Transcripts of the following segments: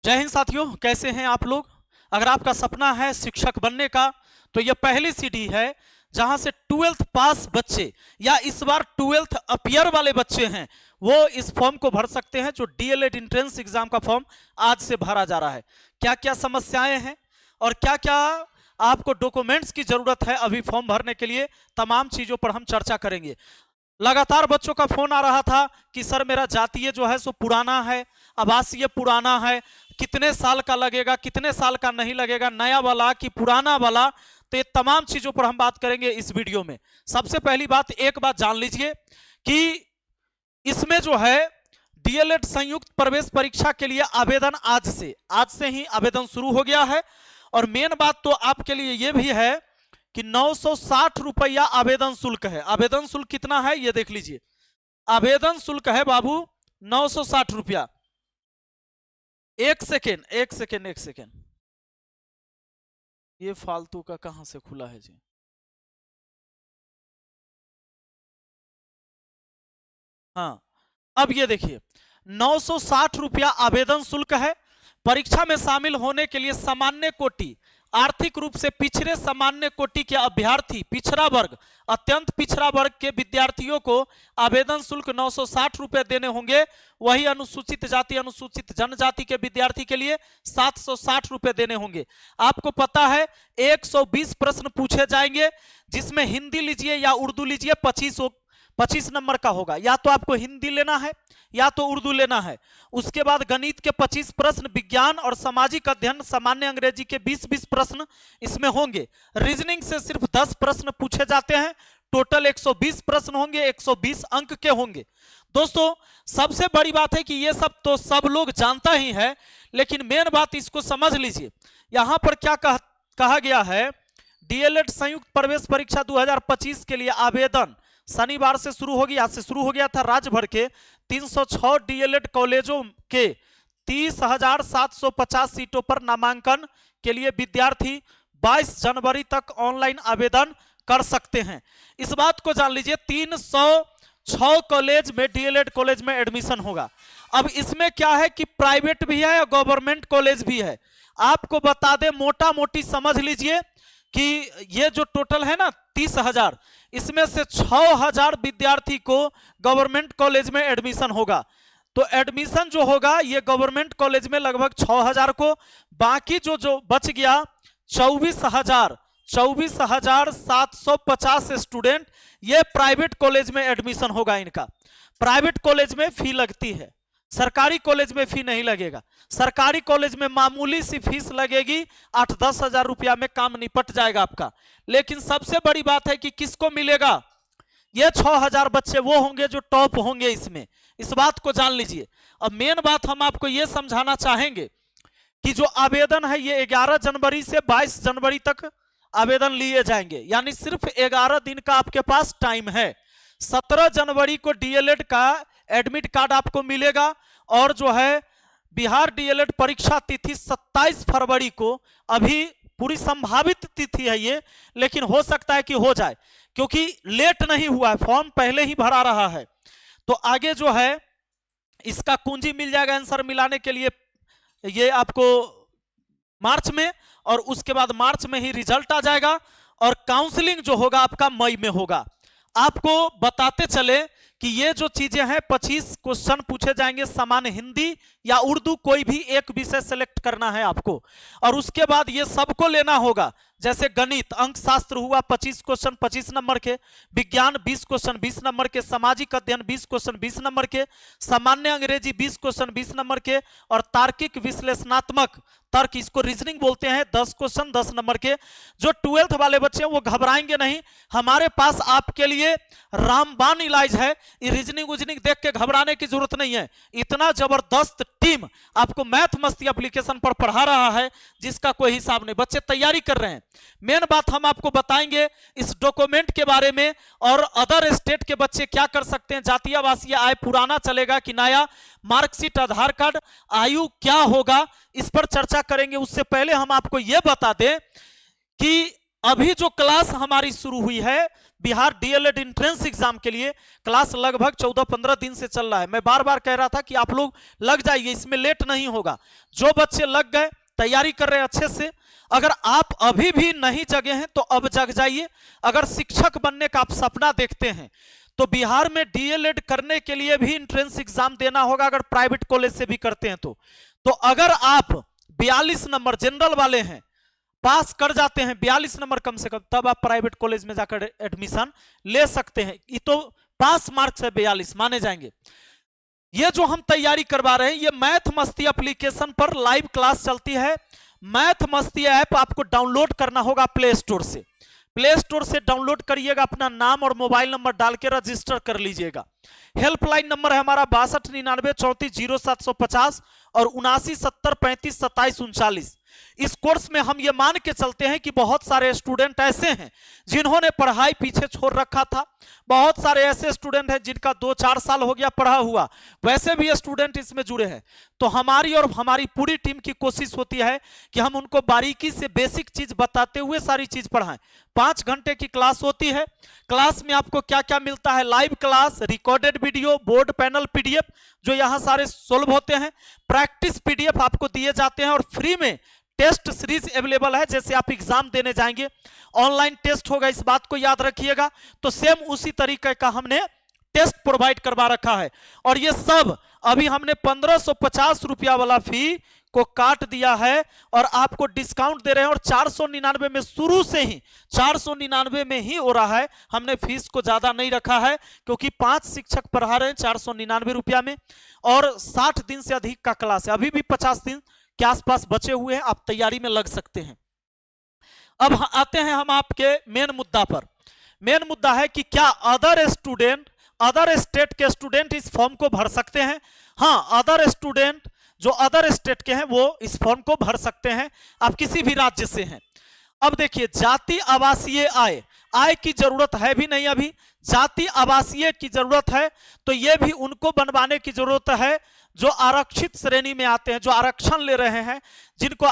जय हिंद साथियों, कैसे हैं आप लोग। अगर आपका सपना है शिक्षक बनने का तो यह पहली सीढ़ी है जहां से 12th पास बच्चे या इस बार 12th अपियर वाले बच्चे हैं वो इस फॉर्म को भर सकते हैं। जो डीएलएड एंट्रेंस एग्जाम का फॉर्म आज से भरा जा रहा है, क्या क्या समस्याएं हैं और क्या क्या आपको डॉक्यूमेंट्स की जरूरत है अभी फॉर्म भरने के लिए, तमाम चीजों पर हम चर्चा करेंगे। लगातार बच्चों का फोन आ रहा था कि सर मेरा जातीय जो है सो पुराना है, आवासीय पुराना है, कितने साल का लगेगा, कितने साल का नहीं लगेगा, नया वाला कि पुराना वाला। तो ये तमाम चीजों पर हम बात करेंगे इस वीडियो में। सबसे पहली बात, एक बात जान लीजिए कि इसमें जो है डीएलएड संयुक्त प्रवेश परीक्षा के लिए आवेदन आज से ही आवेदन शुरू हो गया है। और मेन बात तो आपके लिए यह भी है कि 960 रुपया आवेदन शुल्क है। आवेदन शुल्क कितना है ये देख लीजिए। आवेदन शुल्क है बाबू 960 रुपया। एक सेकेंड, ये फालतू का कहां से खुला है जी। हाँ, अब ये देखिए 960 रुपया आवेदन शुल्क है। परीक्षा में शामिल होने के लिए सामान्य कोटि, आर्थिक रूप से पिछड़े सामान्य कोटि के अभ्यर्थी, पिछड़ा वर्ग, अत्यंत पिछड़ा वर्ग के विद्यार्थियों को आवेदन शुल्क 960 रुपए देने होंगे। वही अनुसूचित जाति, अनुसूचित जनजाति के विद्यार्थी के लिए 760 रुपए देने होंगे। आपको पता है 120 प्रश्न पूछे जाएंगे, जिसमें हिंदी लीजिए या उर्दू लीजिए 25 नंबर का होगा। या तो आपको हिंदी लेना है या तो उर्दू लेना है। उसके बाद गणित के 25 प्रश्न, विज्ञान और सामाजिक अध्ययन सामान्य अंग्रेजी के 20-20 प्रश्न इसमें होंगे। रीजनिंग से सिर्फ 10 प्रश्न पूछे जाते हैं। टोटल 120 प्रश्न होंगे, 120 अंक के होंगे। दोस्तों सबसे बड़ी बात है कि ये सब तो सब लोग जानता ही है, लेकिन मेन बात इसको समझ लीजिए। यहां पर क्या कहा गया है, डीएलएड संयुक्त प्रवेश परीक्षा 2025 के लिए आवेदन शनिवार से शुरू होगी। आज से शुरू हो गया था। राज्य भर के 306 डीएलएड कॉलेजों के 30,750 सीटों पर नामांकन के लिए विद्यार्थी 22 जनवरी तक ऑनलाइन आवेदन कर सकते हैं। इस बात को जान लीजिए, 306 कॉलेज में, डीएलएड कॉलेज में एडमिशन होगा। अब इसमें क्या है कि प्राइवेट भी है और गवर्नमेंट कॉलेज भी है। आपको बता दें, मोटा मोटी समझ लीजिए कि ये जो टोटल है ना 30,000, इसमें से 6,000 विद्यार्थी को गवर्नमेंट कॉलेज में एडमिशन होगा। तो एडमिशन जो होगा ये गवर्नमेंट कॉलेज में लगभग 6,000 को, बाकी जो बच गया 24,750 स्टूडेंट, ये प्राइवेट कॉलेज में एडमिशन होगा इनका। प्राइवेट कॉलेज में फी लगती है, सरकारी कॉलेज में फी नहीं लगेगा। सरकारी कॉलेज में मामूली सी फीस लगेगी, 8-10 हजार रुपया में काम निपट जाएगा आपका। लेकिन सबसे बड़ी बात है कि किसको मिलेगा, ये 6,000 बच्चे वो होंगे जो टॉप होंगे इसमें। इस बात को जान लीजिए। अब मेन बात हम आपको ये समझाना चाहेंगे कि जो आवेदन है ये 11 जनवरी से 22 जनवरी तक आवेदन लिए जाएंगे, यानी सिर्फ 11 दिन का आपके पास टाइम है। 17 जनवरी को डीएलएड का एडमिट कार्ड आपको मिलेगा। और जो है बिहार डीएलएड परीक्षा तिथि 27 फरवरी को, अभी पूरी संभावित तिथि है ये, लेकिन हो सकता है कि हो जाए क्योंकि लेट नहीं हुआ है, फॉर्म पहले ही भरा रहा है। तो आगे जो है इसका कुंजी मिल जाएगा आंसर मिलाने के लिए, ये आपको मार्च में, और उसके बाद मार्च में ही रिजल्ट आ जाएगा। और काउंसलिंग जो होगा आपका मई में होगा। आपको बताते चले कि ये जो चीजें हैं 25 क्वेश्चन पूछे जाएंगे, सामान्य हिंदी या उर्दू, कोई भी एक विषय सेलेक्ट करना है आपको। और उसके बाद ये सबको लेना होगा। जैसे गणित, अंक शास्त्र हुआ 25 क्वेश्चन 25 नंबर के, विज्ञान 20 क्वेश्चन 20 नंबर के, सामाजिक अध्ययन 20 क्वेश्चन 20 नंबर के, सामान्य अंग्रेजी 20 क्वेश्चन 20 नंबर के, और तार्किक विश्लेषणात्मक तर्क, इसको रीजनिंग बोलते हैं, 10 क्वेश्चन 10 नंबर के। जो 12th वाले बच्चे हैं वो घबराएंगे नहीं, हमारे पास आपके लिए रामबाण इलाज है। रीजनिंग उजनिंग देख के घबराने की जरूरत नहीं है। इतना जबरदस्त टीम आपको मैथ मस्ती एप्लीकेशन पर पढ़ा रहा है जिसका कोई हिसाब नहीं। बच्चे तैयारी कर रहे हैं। मेन बात हम आपको बताएंगे इस डॉक्यूमेंट के बारे में, और अदर स्टेट के बच्चे क्या कर सकते हैं, जातीय आवासीय आय पुराना चलेगा कि नया, मार्कशीट, आधार कार्ड, आयु क्या होगा, इस पर चर्चा करेंगे। उससे पहले हम आपको यह बता दें कि अभी जो क्लास हमारी शुरू हुई है बिहार डीएलएड एंट्रेंस एग्जाम के लिए क्लास लगभग 14-15 दिन से चल रहा है। मैं बार बार कह रहा था कि आप लोग लग जाइए, इसमें लेट नहीं होगा। जो बच्चे लग गए, तैयारी कर रहे हैं अच्छे से, अगर आप अभी भी नहीं जगे हैं तो अब जग जाइए। अगर शिक्षक बनने का आप सपना देखते हैं तो बिहार में डीएलएड करने के लिए भी एंट्रेंस एग्जाम देना होगा, अगर प्राइवेट कॉलेज से भी करते हैं तो अगर आप 42 नंबर जनरल वाले हैं, पास कर जाते हैं 42 नंबर कम से कम, तब आप प्राइवेट कॉलेज में जाकर एडमिशन ले सकते हैं। ये तो पास मार्क्स है 42, माने जाएंगे। ये जो हम तैयारी करवा रहे हैं, ये मैथ मस्ती एप्लीकेशन पर लाइव क्लास चलती है। मैथ मस्ती ऐप आपको डाउनलोड करना होगा प्ले स्टोर से। प्ले स्टोर से डाउनलोड करिएगा, अपना नाम और मोबाइल नंबर डाल के रजिस्टर कर लीजिएगा। हेल्पलाइन नंबर है हमारा 6299 340750 और 7970352739। इस कोर्स में हम ये मान के चलते हैं कि बहुत सारे स्टूडेंट ऐसे हैं जिन्होंने पढ़ाई पीछे छोड़ रखा था, बहुत सारे ऐसे स्टूडेंट हैं जिनका 2-4 साल हो गया पढ़ा हुआ, वैसे भी स्टूडेंट इसमें जुड़े हैं। तो हमारी और हमारी पूरी टीम की कोशिश होती है कि हम उनको बारीकी से बेसिक चीज बताते हुए सारी चीज पढ़ाएं। 5 घंटे की क्लास होती है। क्लास में आपको क्या क्या मिलता है? Live class, recorded video, board panel PDF जो यहाँ सारे सोल्व होते हैं, प्रैक्टिस पीडीएफ आपको दिए जाते हैं और फ्री में टेस्ट सीरीज अवेलेबल है। जैसे आप एग्जाम देने जाएंगे, ऑनलाइन टेस्ट होगा, इस बात को याद रखिएगा। तो सेम उसी तरीके का हमने टेस्ट प्रोवाइड करवा रखा है। और ये सब अभी हमने 1550 रुपया वाला फी को काट दिया है और आपको डिस्काउंट दे रहे हैं। और 499 में शुरू से ही 499 में ही हो रहा है। हमने फीस को ज्यादा नहीं रखा है क्योंकि 5 शिक्षक पढ़ा रहे हैं 499 रुपया में, और 60 दिन से अधिक का क्लास है। अभी भी 50 दिन के आसपास बचे हुए हैं, आप तैयारी में लग सकते हैं। अब आते हैं हम आपके मेन मुद्दा पर। मेन मुद्दा है कि क्या अदर स्टेट के स्टूडेंट इस फॉर्म को भर सकते हैं? हाँ, अदर स्टूडेंट जो अदर स्टेट के हैं वो इस फॉर्म को भर सकते हैं, आप किसी भी राज्य से हैं। अब देखिए, जाति आवासीय आय की जरूरत है भी नहीं, अभी जाति आवासीय की जरूरत है तो ये भी उनको बनवाने की जरूरत है जो आरक्षित श्रेणी में आते हैं, जो आरक्षण ले रहे हैं, जिनको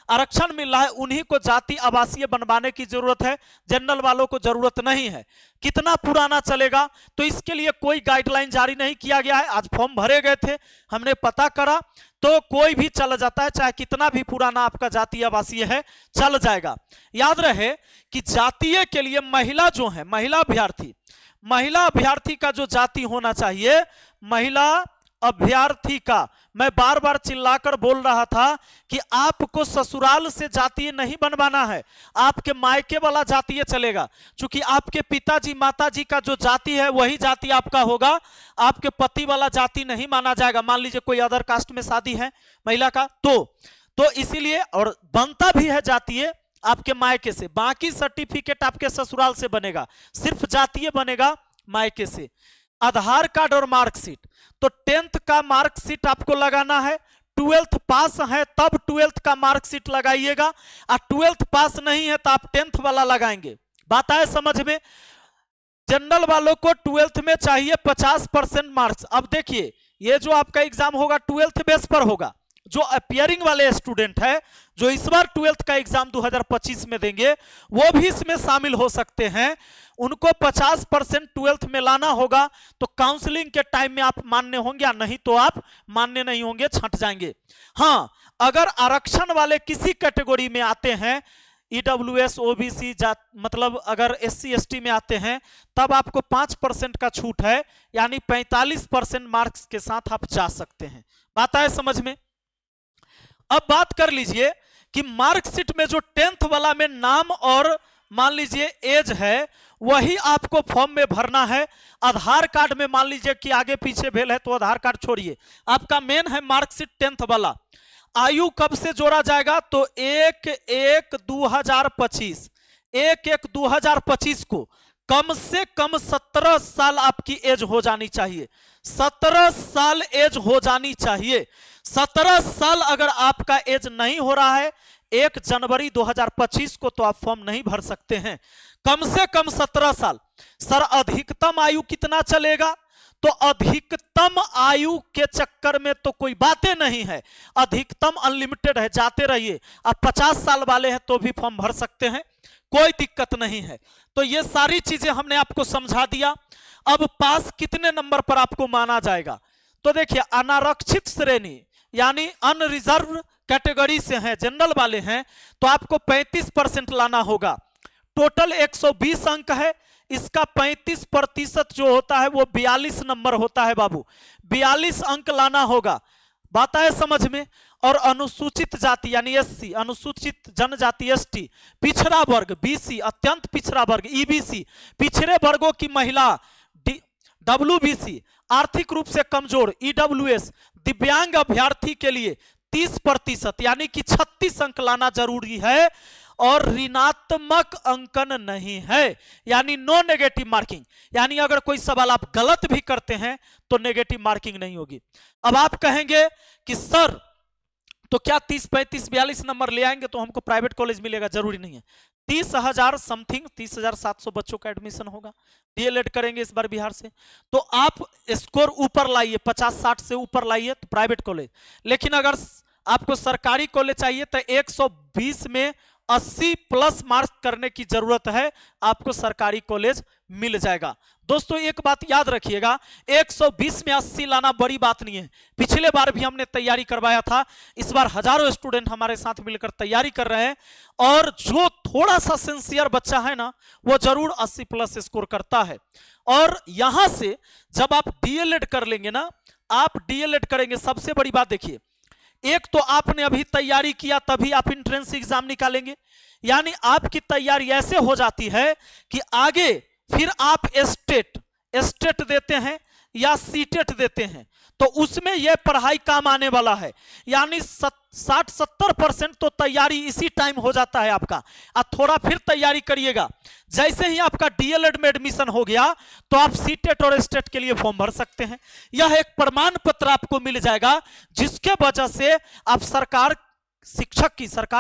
आरक्षण मिल रहा है, उन्हीं को जाति आवासीय बनवाने की जरूरत है। जनरल वालों को जरूरत नहीं है। कितना पुराना चलेगा? तो इसके लिए कोई गाइडलाइन जारी नहीं किया गया है। आज फॉर्म भरे गए थे, हमने पता करा तो कोई भी चल जाता है, चाहे कितना भी पुराना आपका जाति आवासीय है, चल जाएगा। याद रहे कि जातीय के लिए महिला जो है, महिला अभ्यर्थी का जो जाति होना चाहिए, महिला अभ्यर्थी का, मैं बार बार चिल्लाकर बोल रहा था कि आपको ससुराल से जातीय नहीं बनवाना है, आपके मायके वाला जातीय चलेगा। क्योंकि आपके पिताजी माताजी का जो जाति है वही जाति आपका होगा, आपके पति वाला जाति नहीं माना जाएगा। मान लीजिए कोई अदर कास्ट में शादी है महिला का, तो इसीलिए, और बनता भी है जातीय आपके मायके से, बाकी सर्टिफिकेट आपके ससुराल से बनेगा, सिर्फ जातीय बनेगा मायके से। आधार कार्ड और मार्कशीट, तो 10th का मार्कशीट आपको लगाना है, 12th पास है तब 12th का मार्कशीट लगाइएगा, और 12th पास नहीं है तो आप 10th वाला लगाएंगे। बात आए समझ में? जनरल वालों को 12th में चाहिए 50% मार्क्स। अब देखिए, ये जो आपका एग्जाम होगा 12th बेस पर होगा। जो अपियरिंग वाले स्टूडेंट है, जो इस बार 12th का एग्जाम 2025 में देंगे, वो भी इसमें शामिल हो सकते हैं। उनको 50% 12th में लाना होगा। तो काउंसलिंग के टाइम में आप मान्य होंगे, या नहीं तो आप मान्य नहीं होंगे, छंट जाएंगे। हाँ, अगर आरक्षण वाले किसी कैटेगरी में आते हैं, ईडब्ल्यूएस, ओबीसी, मतलब अगर SC ST में आते हैं, तब आपको 5% का छूट है, यानी 45% मार्क्स के साथ आप जा सकते हैं। बात आए समझ में? अब बात कर लीजिए कि मार्कशीट में जो 10th वाला में नाम और मान लीजिए एज है, वही आपको फॉर्म में भरना है। आधार कार्ड में मान लीजिए कि आगे पीछे भेल है तो आधार कार्ड छोड़िए, आपका मेन है मार्कशीट 10th वाला। आयु कब से जोड़ा जाएगा? तो 1/1/2025, 1/1/2025 को कम से कम 17 साल आपकी एज हो जानी चाहिए। 17 साल एज हो जानी चाहिए। 17 साल अगर आपका एज नहीं हो रहा है 1 जनवरी 2025 को, तो आप फॉर्म नहीं भर सकते हैं। कम से कम 17 साल। सर, अधिकतम आयु कितना चलेगा? तो अधिकतम आयु के चक्कर में तो कोई बातें नहीं है, अधिकतम अनलिमिटेड है, जाते रहिए। आप 50 साल वाले हैं तो भी फॉर्म भर सकते हैं, कोई दिक्कत नहीं है। तो ये सारी चीजें हमने आपको समझा दिया। अब पास कितने नंबर पर आपको माना जाएगा, तो देखिए अनारक्षित श्रेणी यानी अनरिजर्व कैटेगरी से हैं, जनरल वाले हैं, तो आपको 35% लाना होगा। टोटल 120 अंक है, इसका 35% जो होता है वो 42 नंबर होता है बाबू, 42 अंक लाना होगा। बात आए समझ में। और अनुसूचित जाति यानी एससी, अनुसूचित जनजाति एसटी, पिछड़ा वर्ग बीसी, अत्यंत पिछड़ा वर्ग ईबीसी, पिछड़े वर्गों की महिला डब्ल्यूबीसी, आर्थिक रूप से कमजोर ईडब्ल्यूएस, दिव्यांग अभ्यर्थी के लिए 30% यानी कि 36 अंक लाना जरूरी है। और ऋणात्मक अंकन नहीं है, यानी नो नेगेटिव मार्किंग, यानी अगर कोई सवाल आप गलत भी करते हैं तो नेगेटिव मार्किंग नहीं होगी। अब आप कहेंगे कि सर तो क्या 30, 35, 42 नंबर ले आएंगे तो हमको प्राइवेट कॉलेज मिलेगा? जरूरी नहीं है। 30,000 समथिंग 30,700 बच्चों का एडमिशन होगा, डीएलएड करेंगे इस बार बिहार से, तो आप स्कोर ऊपर लाइए, 50-60 से ऊपर लाइए तो प्राइवेट कॉलेज। लेकिन अगर आपको सरकारी कॉलेज चाहिए तो 120 में 80 प्लस मार्क्स करने की जरूरत है, आपको सरकारी कॉलेज मिल जाएगा। दोस्तों एक बात याद रखिएगा, 120 में 80 लाना बड़ी बात नहीं है। पिछले बार भी हमने तैयारी करवाया था, इस बार हजारों स्टूडेंट हमारे साथ मिलकर तैयारी कर रहे हैं, और जो थोड़ा सा सिंसियर बच्चा है ना वो जरूर 80 प्लस स्कोर करता है। और यहां से जब आप डीएलएड कर लेंगे ना, आप डीएलएड करेंगे, सबसे बड़ी बात देखिए, एक तो आपने अभी तैयारी किया तभी आप एंट्रेंस एग्जाम निकालेंगे, यानी आपकी तैयारी ऐसे हो जाती है कि आगे फिर आप स्टेट देते हैं या सीटेट देते हैं तो उसमें यह पढ़ाई काम आने वाला है। यानी 60-70% तो तैयारी इसी टाइम हो जाता है आपका। आप थोड़ा फिर तैयारी करिएगा, जैसे ही आपका डीएलएड में एडमिशन हो गया तो आप सीटेट और स्टेट के लिए फॉर्म भर सकते हैं। यह एक प्रमाण पत्र आपको मिल जाएगा, जिसके वजह से आप सरकार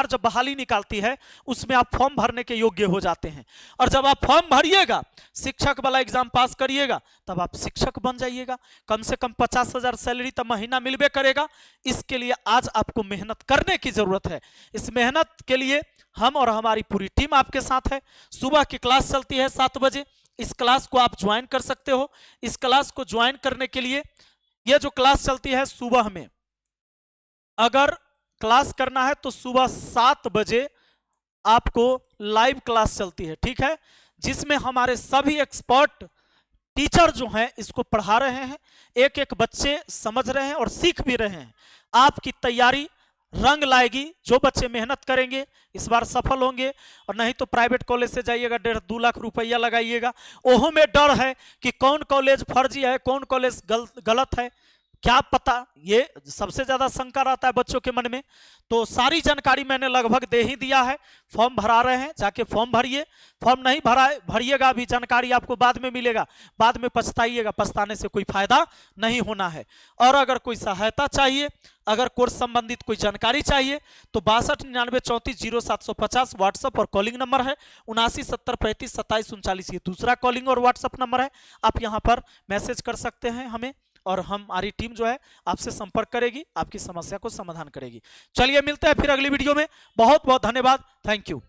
जब बहाली निकालती है उसमें आप फॉर्म भरने के योग्य हो जाते हैं। और जब आप फॉर्म भरिएगा, शिक्षक वाला एग्जाम पास करिएगा, तब आप शिक्षक बन जाइएगा। कम से कम 50,000 सैलरी तो महीना मिलबे करेगा। इसके लिए आज आपको मेहनत करने की जरूरत है। इस मेहनत के लिए हम और हमारी पूरी टीम आपके साथ है। सुबह की क्लास चलती है 7 बजे, इस क्लास को आप ज्वाइन कर सकते हो। इस क्लास को ज्वाइन करने के लिए यह जो क्लास चलती है सुबह में, अगर क्लास करना है तो सुबह 7 बजे आपको लाइव क्लास चलती है, ठीक है, जिसमें हमारे सभी एक्सपर्ट टीचर जो हैं इसको पढ़ा रहे हैं, एक एक बच्चे समझ रहे हैं और सीख भी रहे हैं। आपकी तैयारी रंग लाएगी, जो बच्चे मेहनत करेंगे इस बार सफल होंगे। और नहीं तो प्राइवेट कॉलेज से जाइएगा, 1.5-2 लाख रुपया लगाइएगा, ओहो में डर है कि कौन कॉलेज फर्जी है, कौन कॉलेज गलत है, क्या पता, ये सबसे ज्यादा शंका रहता है बच्चों के मन में। तो सारी जानकारी मैंने लगभग दे ही दिया है। फॉर्म भरा रहे हैं, जाके फॉर्म भरिए। फॉर्म नहीं भरिएगा अभी, जानकारी आपको बाद में मिलेगा, बाद में पछताइएगा, पछताने से कोई फायदा नहीं होना है। और अगर कोई सहायता चाहिए, अगर कोर्स संबंधित कोई जानकारी चाहिए तो 6299340750 व्हाट्सएप और कॉलिंग नंबर है। 7970352739 ये दूसरा कॉलिंग और व्हाट्सएप नंबर है। आप यहाँ पर मैसेज कर सकते हैं हमें, और हमारी टीम जो है आपसे संपर्क करेगी, आपकी समस्या को समाधान करेगी। चलिए मिलते हैं फिर अगली वीडियो में। बहुत बहुत धन्यवाद, थैंक यू।